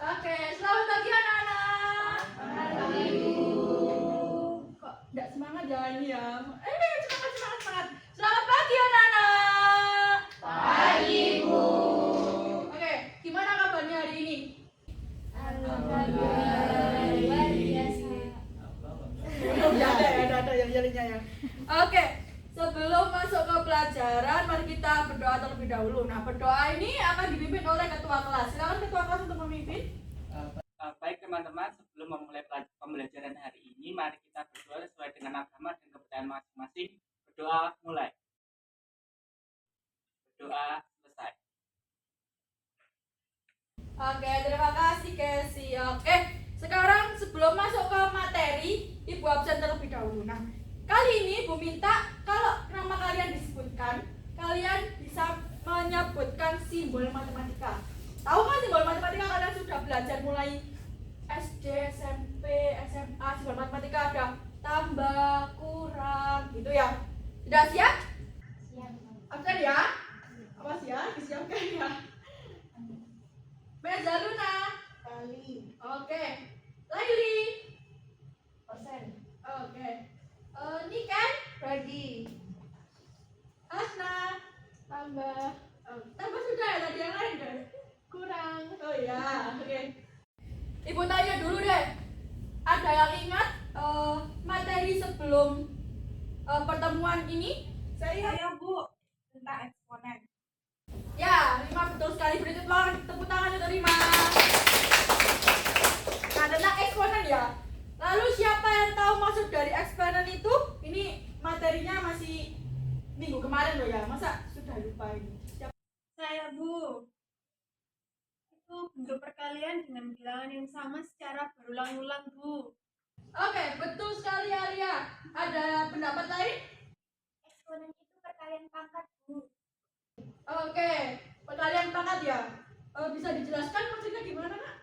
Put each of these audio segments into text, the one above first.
Oke, selamat pagi anak-anak. Kok enggak semangat ya ini ya? Semangat. Selamat pagi anak-anak. Pagi, Bu. Oke, gimana kabarnya hari ini? Alhamdulillah, luar biasa. Ada yang jelinya ya. Oke, sebelum masuk ke pelajaran, mari kita berdoa terlebih dahulu. Nah, berdoa ini akan dipimpin oleh ketua kelas. Silakan ketua kelas untuk memimpin. Baik teman-teman, sebelum memulai pembelajaran hari ini, mari kita berdoa sesuai dengan agama dan kepercayaan masing-masing. Berdoa mulai. Berdoa selesai. Oke, terima kasih Casey. Oke, sekarang sebelum masuk ke materi, Ibu absen terlebih dahulu. Nah, kali ini Ibu minta kalau nama kalian disebutkan, kalian bisa menyebutkan simbol matematika. Tahu kan simbol matematika kalian sudah belajar mulai SD, SMP, SMA, simbol matematika ada tambah, kurang, gitu ya. Sudah siap? Siap. Absen ya? Awas ya, disiapkan ya. Meja Luna. Kali. Oke. Laili. Persen. Oke. Niken. Bagi. Asna. Tambah. Tambah sudah ya tadi yang lain kan? Kurang. Oh ya, oke. Ibu tanya dulu deh. Ada yang ingat materi sebelum pertemuan ini? Saya Bu, tentang eksponen. Ya, Rima betul sekali. Beri tepuk tangan untuk Rima. Nah, tentang eksponen ya. Lalu siapa yang tahu maksud dari eksponen itu? Ini materinya masih minggu kemarin loh ya. Masa sudah lupa ini? Saya Bu. Itu bentuk perkalian dengan bilangan yang sama secara berulang-ulang Bu. Oke, betul sekali Alia. Ada pendapat lain? Eksponen itu perkalian pangkat, Bu. Oke, perkalian pangkat ya. Bisa dijelaskan maksudnya gimana, Nak?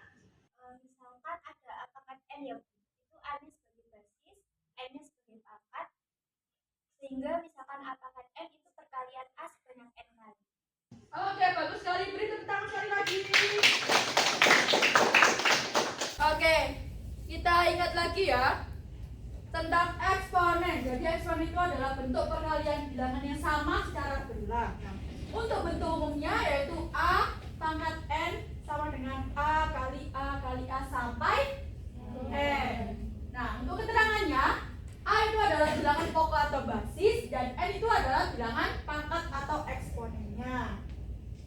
Misalkan ada A pangkat N ya, Bu. Itu A-nya sebagai basis, N-nya sebagai pangkat. Sehingga misalkan A pangkat N itu perkalian A sebanyak N kali. Oke, bagus sekali. Beri tepuk tangan sekali lagi. Oke, kita ingat lagi ya tentang eksponen. Jadi eksponen itu adalah bentuk perkalian bilangan yang sama secara berulang. Nah, untuk bentuk umumnya yaitu A pangkat N sama dengan A kali A sampai N. Nah, untuk keterangannya, A itu adalah bilangan pokok atau basis dan N itu adalah bilangan pangkat atau eksponennya.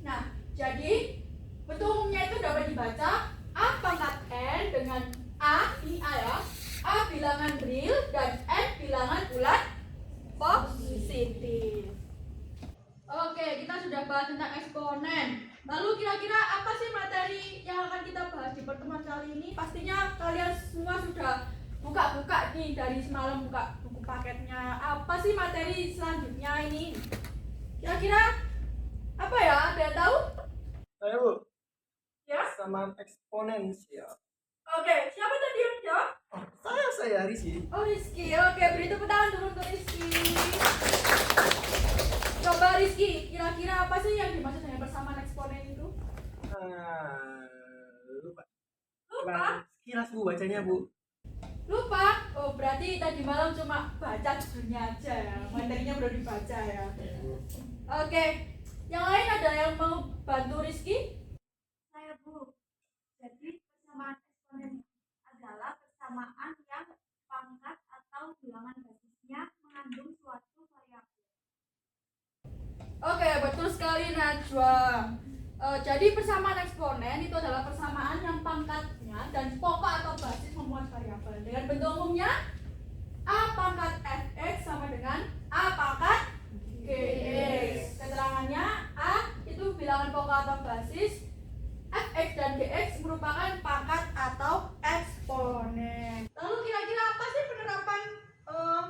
Nah, jadi bentuk umumnya itu dapat dibaca A pangkat N dengan A, ini A ya, A bilangan real dan N bilangan bulat positif. Oke, kita sudah bahas tentang eksponen. Lalu kira-kira apa sih materi yang akan kita bahas di pertemuan kali ini? Pastinya kalian semua sudah buka-buka nih dari semalam, buka buku paketnya. Apa sih materi selanjutnya ini? Kira-kira apa ya? Ada yang tahu? Saya Bu, Ya? sama eksponensial. Oke, siapa tadi yang jawab? Saya Rizky. Oh, Rizky. Oke, beri tepuk tangan dulu untuk Rizky. Coba Rizky, kira-kira apa sih yang dimaksud dengan persamaan eksponen itu? Lupa. Lupa? Sekilas Bu bacanya Bu. Lupa? Oh, berarti tadi malam cuma baca judulnya aja ya. Materinya belum dibaca ya. Oke, yang lain ada yang mau bantu Rizky? Saya Bu. Jadi persamaan eksponen adalah persamaan yang pangkat atau bilangan basisnya mengandung suatu variabel. Oke, betul sekali Najwa. Jadi persamaan eksponen itu adalah persamaan yang pangkatnya dan pokok atau basis memuat variabel. Dengan bentuk umumnya A pangkat fx sama dengan A pangkat gx. Keterangannya A itu bilangan pokok atau basis, fx dan gx merupakan pangkat atau eksponen. Lalu kira-kira apa sih penerapan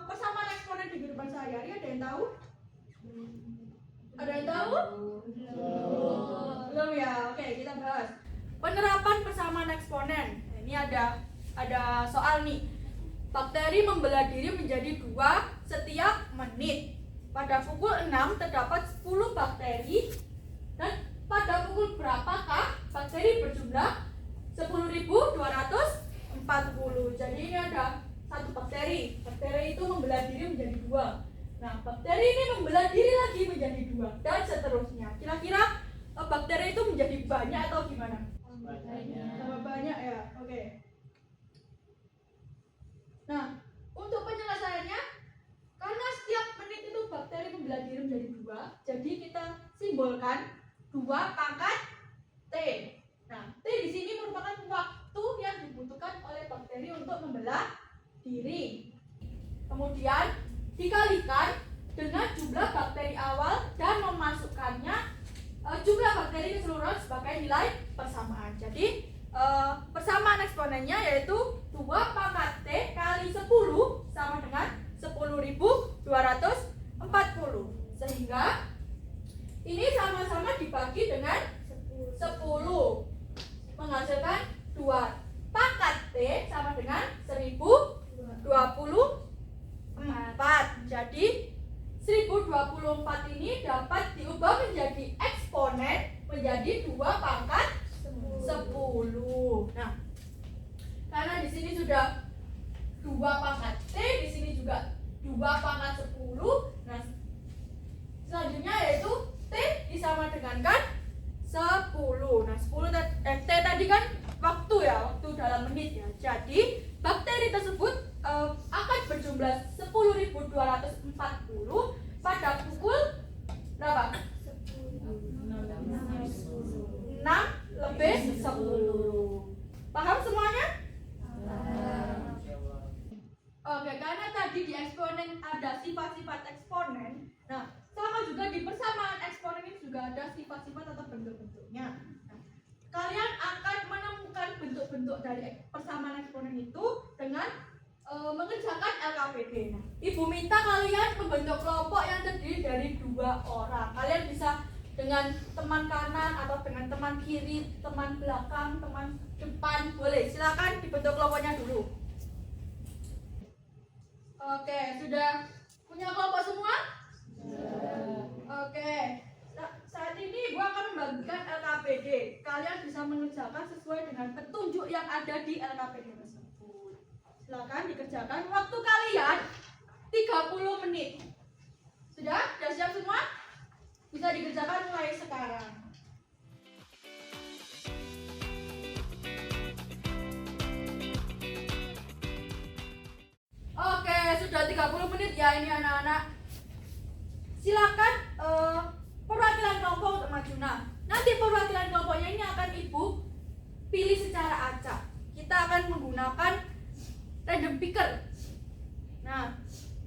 persamaan eksponen di kehidupan sehari-hari? Ada yang tahu? Ada yang tahu? Belum ya. Oke, kita bahas penerapan persamaan eksponen. Nah, ini ada soal nih. Bakteri membelah diri menjadi 2 setiap menit. Pada pukul 6 terdapat 10 bakteri dan pada pukul berapakah bakteri berjumlah 10 10.240. Jadi ini ada satu bakteri. Bakteri itu membelah diri menjadi dua. Nah, bakteri ini membelah diri lagi menjadi dua dan seterusnya. Kira-kira bakteri itu menjadi banyak atau gimana? Tambah banyak ya. Oke. Nah, untuk penyelesaiannya, karena setiap menit itu bakteri membelah diri menjadi dua, jadi kita simbolkan 2 pangkat T. Nah, T di sini merupakan waktu yang dibutuhkan oleh bakteri untuk membelah diri. Kemudian dikalikan dengan jumlah bakteri awal dan memasukkannya jumlah bakteri keseluruhan sebagai nilai persamaan. Jadi persamaan eksponennya yaitu 2 pangkat T kali 10 sama dengan 10.240. Sehingga ini sama-sama dibagi dengan 10, menghasilkan 2 pangkat T sama dengan 1024. Jadi 1024 ini dapat diubah menjadi eksponen menjadi 2 pangkat 10. Nah, karena di sini sudah 2 pangkat T, di sini juga 2 pangkat 10. Nah, selanjutnya yaitu T disama dengan kan 10. Nah, 10 T tadi kan waktu ya, waktu dalam menit ya. Jadi bakteri tersebut akan berjumlah 10.240 pada pukul berapa? 6:10. Paham semuanya? Oke, karena tadi di eksponen ada sifat-sifat eksponen. Nah, sama juga di persamaan eksponen ini juga ada sifat-sifat atau bentuk-bentuknya. Nah, kalian akan menemukan bentuk-bentuk dari persamaan eksponen itu dengan mengerjakan LKPD. Nah, Ibu minta kalian membentuk kelompok yang terdiri dari 2 orang. Kalian bisa dengan teman kanan atau dengan teman kiri, teman belakang, teman depan, boleh. Silakan dibentuk kelompoknya dulu. Oke, sudah punya kelompok semua? Oke. Saat ini gua akan membagikan LKPD. Kalian bisa mengerjakan sesuai dengan petunjuk yang ada di LKPD tersebut. Silakan dikerjakan. Waktu kalian 30 menit. Sudah? Sudah siap semua? Bisa dikerjakan mulai sekarang. Oke, sudah 30 menit ya ini anak-anak. Silakan perwakilan kelompok untuk maju. Nah, nanti perwakilan kelompoknya ini akan Ibu pilih secara acak. Kita akan menggunakan random picker. Nah,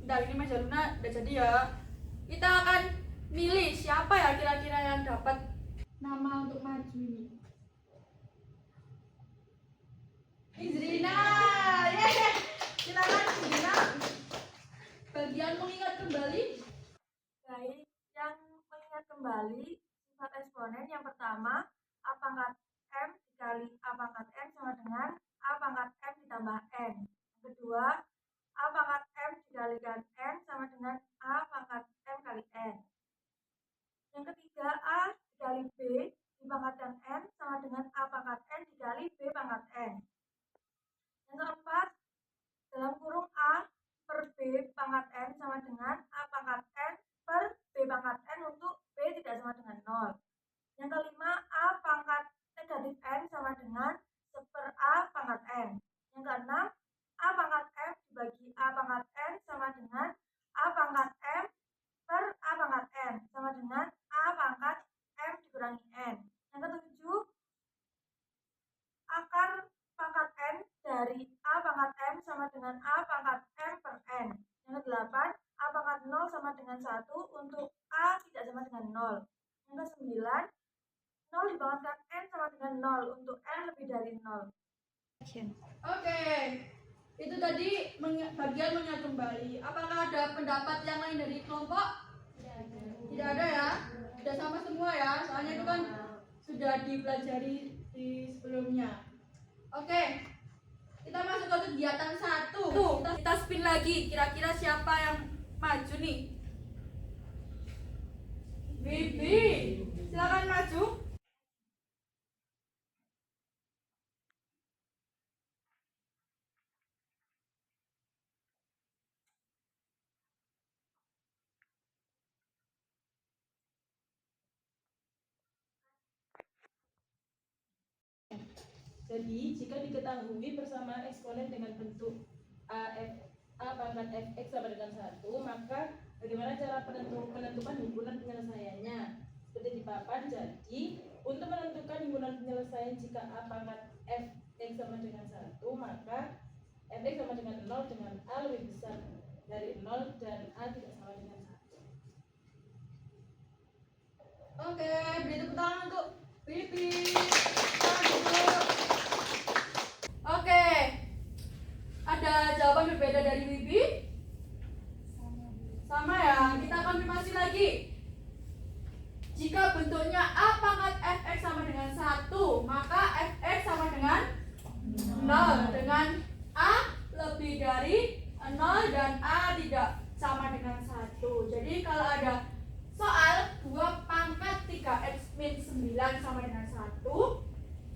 udah ini Mas Jaruna udah jadi ya. Kita akan milih siapa ya kira-kira yang dapat nama untuk maju ini. Izrina, silakan Izrina. Bagian mengingat kembali. Baik, yang mengingat kembali sifat eksponen yang pertama A pangkat M dikali A pangkat N sama dengan A pangkat M ditambah N. Yang kedua, A pangkat M dikalikan N sama dengan A pangkat M kali N. Yang ketiga, A dikali B dipangkatkan N sama dengan A pangkat N dikali B pangkat N. Yang keempat, dalam kurung A per B pangkat N sama dengan A pangkat N per B pangkat N untuk B tidak sama dengan 0. Yang kelima, A pangkat negatif N sama dengan 1/A pangkat N. Yang keenam, A pangkat M dibagi A pangkat N sama dengan A pangkat M per A pangkat N sama dengan A pangkat M dikurangi N. Yang ketujuh, akar pangkat N dari A pangkat M sama dengan A pangkat M per N. Yang kedelapan, A pangkat 0 sama dengan 1 untuk A tidak sama dengan 0. Yang kesembilan, 0 dipangkatkan N sama dengan 0 untuk N lebih dari 0. Oke, itu tadi bagian mengingat kembali. Apakah ada pendapat yang lain dari kelompok? Tidak ada ya? Sudah sama semua ya? Soalnya itu kan sudah dipelajari di sebelumnya. Oke, kita masuk ke kegiatan 1. Kita spin lagi. Kira-kira siapa yang maju nih? Bibi, silakan maju. Jadi, jika diketahui persamaan eksponen dengan bentuk A pangkat fx sama dengan 1, maka bagaimana cara menentukan himpunan penyelesaiannya? Seperti di papan, jadi untuk menentukan himpunan penyelesaian jika A pangkat fx sama dengan 1, maka fx sama dengan 0 dengan A lebih besar dari 0 dan A tidak sama dengan 1. Oke, beri tepuk tangan untuk Pipi. Oke, ada jawaban berbeda dari Wibi? Sama ya, kita konfirmasi lagi. Jika bentuknya A pangkat fx sama dengan 1, maka fx sama dengan 0 dengan A lebih dari 0 dan A tidak sama dengan 1. Jadi kalau ada soal 2 pangkat 3x min 9 sama dengan 1.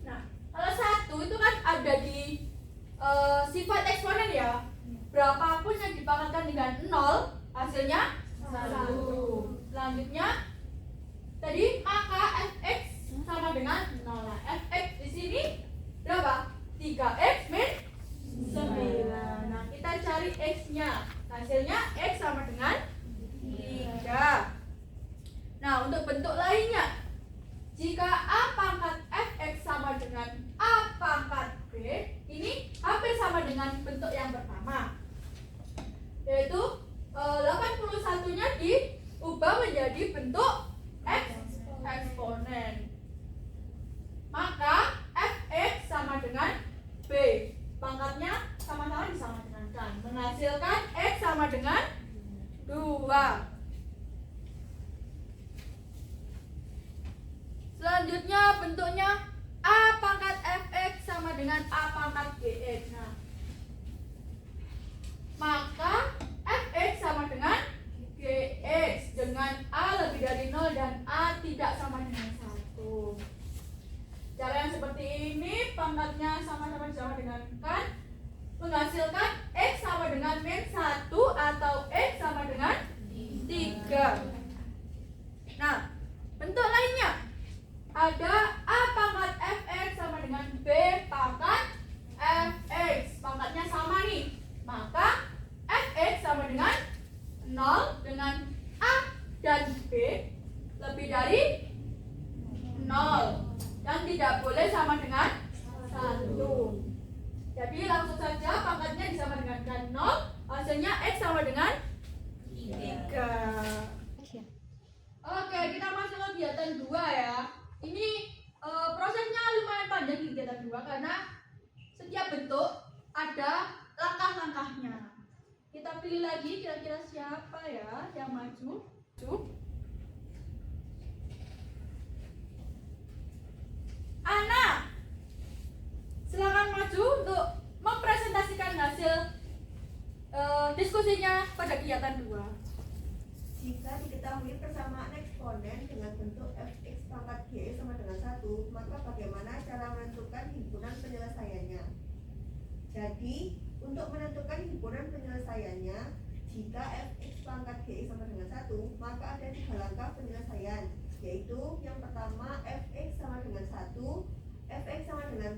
Nah, kalau 1 itu kan ada di sifat eksponen ya. Berapapun yang dipangkatkan dengan 0, hasilnya 1. Selanjutnya tadi maka fx sama dengan 0. Nah, fx di sini berapa? 3x min 9. Nah, kita cari x-nya. Hasilnya x sama dengan 3. Nah, untuk bentuk lainnya, jika A pangkat fx sama dengan A pangkat b, ini hampir sama dengan bentuk yang pertama, yaitu 81-nya diubah menjadi bentuk eksponen. Maka fx sama dengan b, pangkatnya sama-sama disamakan, menghasilkan x sama dengan 2. Selanjutnya bentuknya A pangkat fx sama dengan A pangkat gx. Nah, maka fx sama dengan gx dengan A lebih dari 0 dan A tidak sama dengan 1. Cara yang seperti ini, pangkatnya sama-sama disamakan, menghasilkan x sama dengan min 1 atau x sama dengan 3. Nah, bentuk lainnya ada A pangkat fx sama dengan B pangkat fx. Pangkatnya sama nih. Maka fx sama dengan 0 dengan A dan B lebih dari 0 dan tidak boleh sama dengan 1. Jadi langsung saja pangkatnya disamakan dengan 0, hasilnya x sama dengan 3. Oke, kita masuk ke kegiatan 2 ya. Ini prosesnya lumayan panjang di kegiatan 2 karena setiap bentuk ada langkah-langkahnya. Kita pilih lagi kira-kira siapa ya yang maju. Ana, silakan maju untuk mempresentasikan hasil diskusinya pada kegiatan 2. Jika diketahui persamaan eksponen dengan bentuk fx pangkat g sama dengan 1, maka bagaimana cara menentukan himpunan penyelesaiannya? Jadi, untuk menentukan himpunan penyelesaiannya, jika fx pangkat g sama dengan 1, maka ada 3 langkah penyelesaian, yaitu yang pertama fx sama dengan 1, fx sama dengan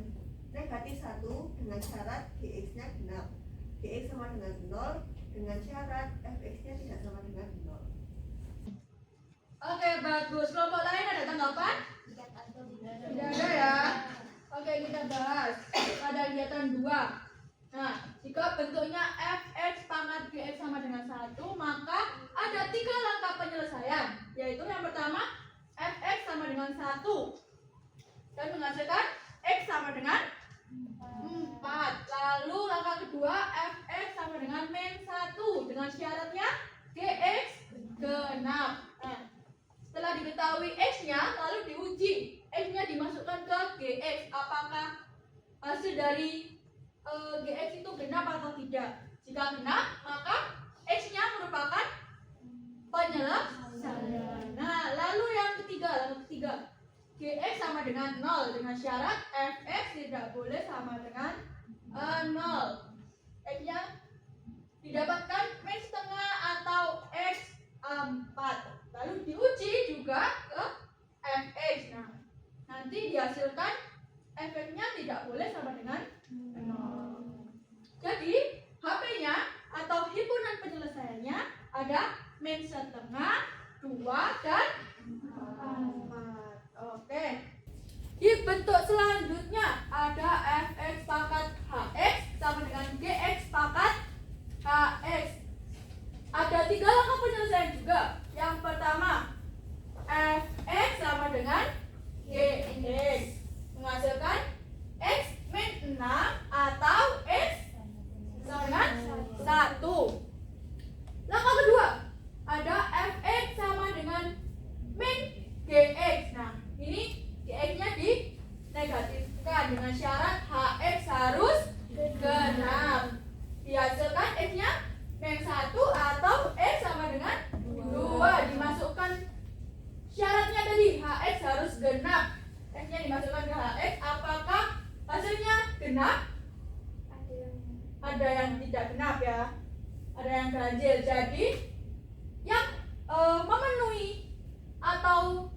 negatif 1 dengan syarat gx-nya genap, gx sama dengan 0 dengan syarat fx-nya tidak sama dengan 0. Oke, bagus. Kelompok lain ada tanggapan? Tidak ada ya. Oke, kita bahas pada kegiatan 2. Nah, jika bentuknya fx pangkat gx sama dengan 1, maka ada 3 langkah penyelesaian, yaitu yang pertama fx sama dengan 1 dan menghasilkan x sama dengan 4. Lalu langkah kedua fx sama dengan min 1 dengan syaratnya gx genap. Nah, setelah diketahui x-nya, lalu diuji. X-nya dimasukkan ke gx. Apakah hasil dari gx itu genap atau tidak? Jika genap, maka x-nya merupakan penyelesaian. Nah, lalu yang ketiga, gx sama dengan 0 dengan syarat fx tidak boleh sama dengan 0. X-nya didapatkan min setengah atau x 4. Lalu diuji juga ke fx. Nah, nanti dihasilkan fx-nya tidak boleh sama dengan 0. Jadi HP-nya atau himpunan penyelesaiannya ada min setengah, 2, dan 4. Oke. Di bentuk selanjutnya ada fx pangkat hx sama dengan gx pangkat hx. Ada 3 langkah penyelesaian juga. Yang pertama, fx sama dengan gx menghasilkan x min 6 atau x sama dengan 1. Langkah kedua, ada fx sama dengan min gx. Nah, ini gx-nya dinegatifkan dengan syarat hx harus genap. Dihasilkan x-nya min 1 atau x sama dengan 2. Dimasukkan syaratnya tadi, hx harus genap. X-nya dimasukkan ke hx, apakah hasilnya genap? Ada yang tidak genap ya, ada yang ganjil. Jadi yang memenuhi atau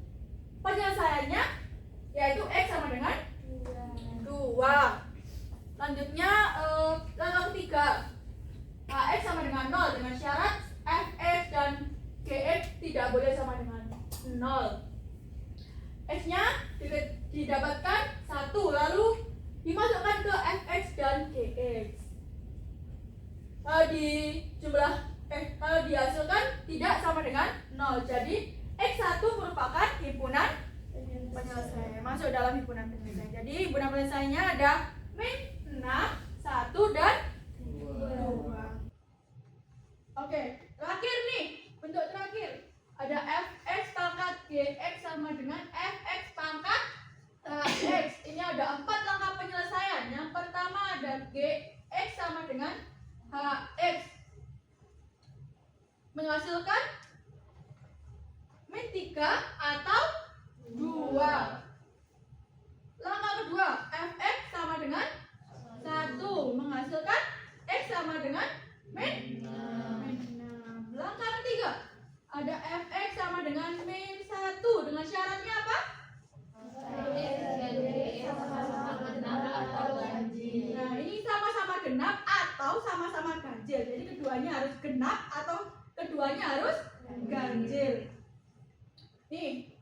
penyelesaiannya yaitu x sama dengan 2. Lanjutnya langkah ketiga, hx sama dengan 0 dengan syarat fx dan gx tidak boleh sama dengan 0. X-nya didapatkan 1 lalu dimasukkan ke fx dan gx. Kalau dihasilkan tidak sama dengan 0. Jadi x1 merupakan himpunan penyelesaian, masuk dalam himpunan penyelesaian. Jadi himpunan penyelesaiannya ada min 6, 1, dan 2. Oke, terakhir nih, bentuk terakhir ada fx pangkat gx sama dengan fx pangkat hx. Ini ada 4 langkah penyelesaian. Yang pertama ada gx sama dengan hx menghasilkan min 3 atau 2. Langkah kedua, fx sama dengan 1 menghasilkan x sama dengan min 6. Langkah ketiga, ada fx sama dengan min 1 dengan syaratnya apa? Nah, ini sama-sama genap atau sama-sama ganjil. Jadi keduanya harus genap atau keduanya harus ganjil. Nih,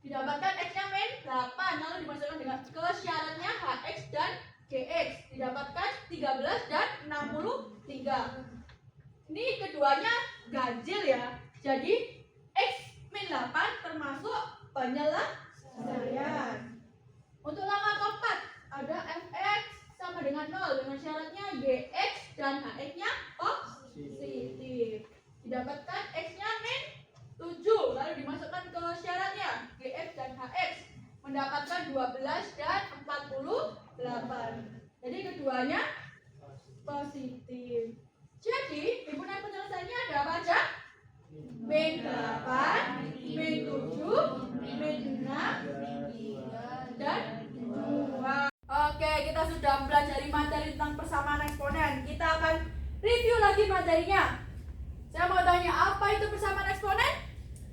didapatkan x-nya min 8 lalu dimasukkan dengan ke syaratnya hx dan gx. Didapatkan 13 dan 63. Ini keduanya ganjil ya. Jadi x min 8 termasuk penyelesaian. Untuk langkah keempat ada fx sama dengan 0 dengan syaratnya gx dan hx-nya positif. Didapatkan x-nya min 7 lalu dimasukkan ke syaratnya gx dan hx mendapatkan 12 dan 48. Jadi keduanya positif. Jadi himpunan penyelesaiannya ada apa aja? Min 8, min 7, min 6, dan 2. Oke, kita sudah mempelajari materi tentang persamaan eksponen. Kita akan review lagi materinya. Saya mau tanya, apa itu persamaan eksponen?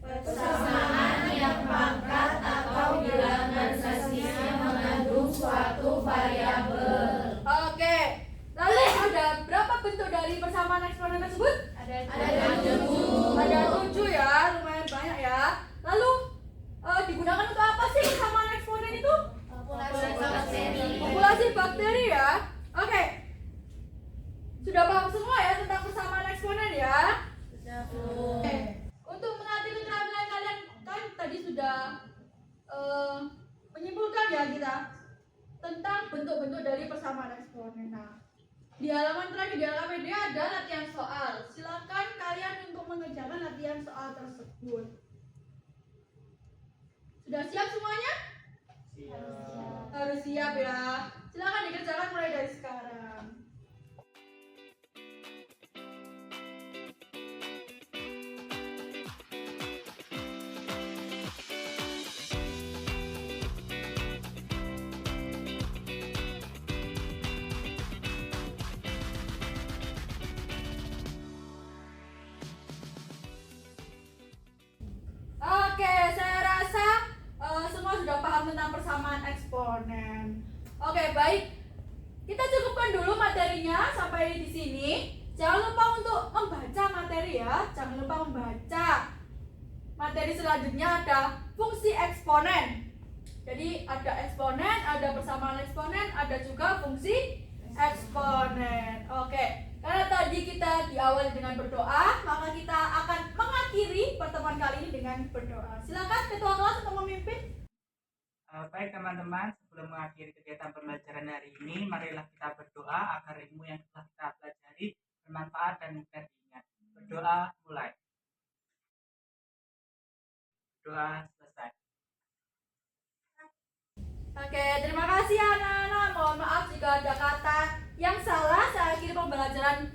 Persamaan yang pangkat atau bilangan sasinya mengandung suatu variabel. Oke, lalu ada berapa bentuk dari persamaan eksponen tersebut? Ada 7. Ada 7 ya, lumayan banyak ya. Lalu digunakan untuk apa sih persamaan eksponen itu? Populasi bakteri ya. Oke. Sudah paham semua ya tentang persamaan eksponen ya? Oke. Untuk melatih keterampilan kalian kan tadi sudah menyimpulkan ya kita tentang bentuk-bentuk dari persamaan eksponen. Nah, di halaman terakhir di halaman media ada latihan soal. Silakan kalian untuk mengerjakan latihan soal tersebut. Sudah siap semuanya? Siap. Harus siap ya. Silakan dikerjakan mulai dari sekarang. Oke, saya rasa semua paham tentang persamaan eksponen. Oke, baik. Kita cukupkan dulu materinya sampai di sini. Jangan lupa untuk membaca materi ya. Jangan lupa membaca. Materi selanjutnya ada fungsi eksponen. Jadi ada eksponen, ada persamaan eksponen, ada juga fungsi eksponen. Oke. Karena tadi kita diawali dengan berdoa, maka kita akan mengakhiri pertemuan kali ini dengan berdoa. Silakan ketua kelas untuk memimpin. Baik teman-teman, sebelum mengakhiri kegiatan pembelajaran hari ini, marilah kita berdoa agar ilmu yang telah kita pelajari bermanfaat dan mudah diingat. Berdoa mulai. Doa selesai. Oke, terima kasih anak-anak. Mohon maaf jika ada kata yang salah. Saya akhiri pembelajaran